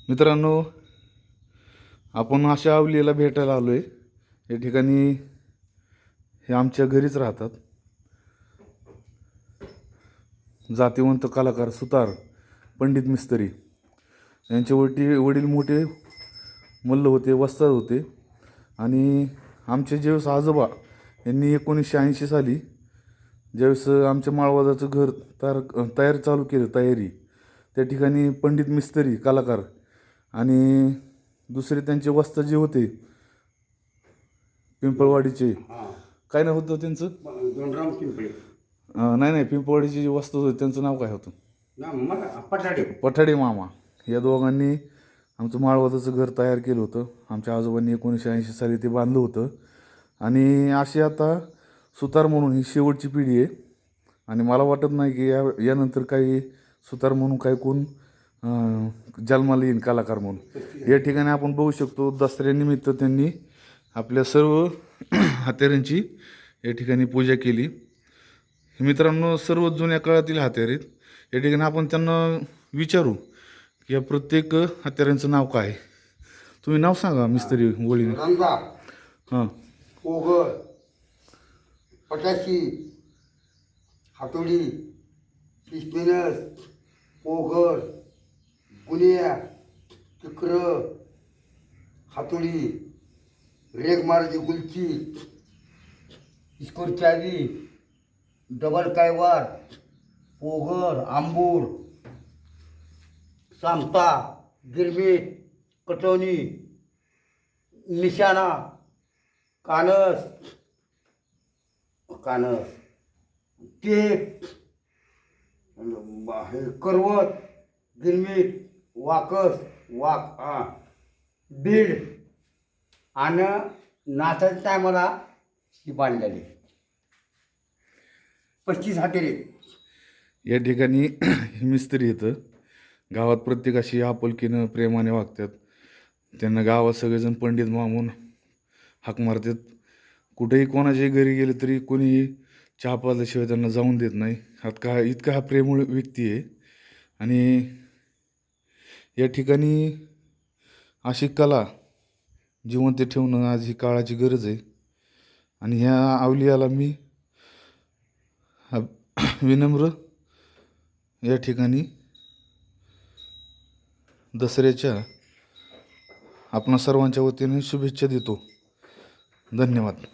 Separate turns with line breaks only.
मित्रांनो, आपण अशा आवलीला भेटायला आलो आहे. या ठिकाणी हे आमच्या घरीच राहतात. जातीवंत कलाकार सुतार पंडित मिस्त्री यांचे वडील मोठे मल्ल होते, वस्ताद होते. आणि आमचे ज्यावेळेस आजोबा यांनी 1980 साली ज्यावेळेस आमच्या माळवादाचं घर तयार चालू केलं तयारी, त्या ठिकाणी पंडित मिस्त्री कलाकार आणि दुसरे त्यांचे वस्ताद जे होते पिंपळवाडीचे, काय नाव होतं त्यांचं?
पिंपळे.
नाही, पिंपळवाडीचे जे वस्ताद होते त्यांचं नाव काय होतं?
पठाडे.
पठाडे मामा. या दोघांनी आमचं माळवादाचं घर तयार केलं होतं. आमच्या आजोबांनी 1980 साली ते बांधलं होतं. आणि अशी आता सुतार म्हणून ही शेवटची पिढी आहे. आणि मला वाटत नाही की यानंतर काही सुतार म्हणून काही कोण जन्माला येईन कलाकार म्हणून. या ठिकाणी आपण बघू शकतो, दसऱ्यानिमित्त त्यांनी आपल्या सर्व हत्यारांची या ठिकाणी पूजा केली. मित्रांनो, सर्व जुन्या काळातील हत्यार आहेत. या ठिकाणी आपण त्यांना विचारू की या प्रत्येक हत्यारांचं नाव काय. तुम्ही नाव सांगा मिस्त्री गोळीने.
रंगा,
हां,
पोगर, पटाशी, हातोडी, स्पिनर, पोगर, गुन्या, चक्र, हातोडी, रेग मारायची गुलची, इस्कोर चावी, डबल कायवार, पोगर, आंबूर, सामता, गिरमीट, कटवणी, निशाणा, कानस, टेप, करवत, गिरमीट, बीड आणि नाचाच्या टायमाला ही बांधलेली 25 हातेरी.
या ठिकाणी मिस्त्री येतं. गावात प्रत्येकाशी आपुलकीनं प्रेमाने वागतात. त्यांना गावात सगळेजण पंडित मामून हाक मारतात. कुठेही कोणाच्याही घरी गेले तरी कोणीही चहा पाजल्याशिवाय त्यांना जाऊन देत नाही. इतका हा प्रेमळ व्यक्ती आहे. आणि या ठिकाणी अशी कला जिवंत ठेवणं आज ही काळाची गरज आहे. आणि ह्या अवलियाला मी विनम्र या ठिकाणी दसऱ्याच्या आपणा सर्वांच्या वतीने शुभेच्छा देतो. धन्यवाद.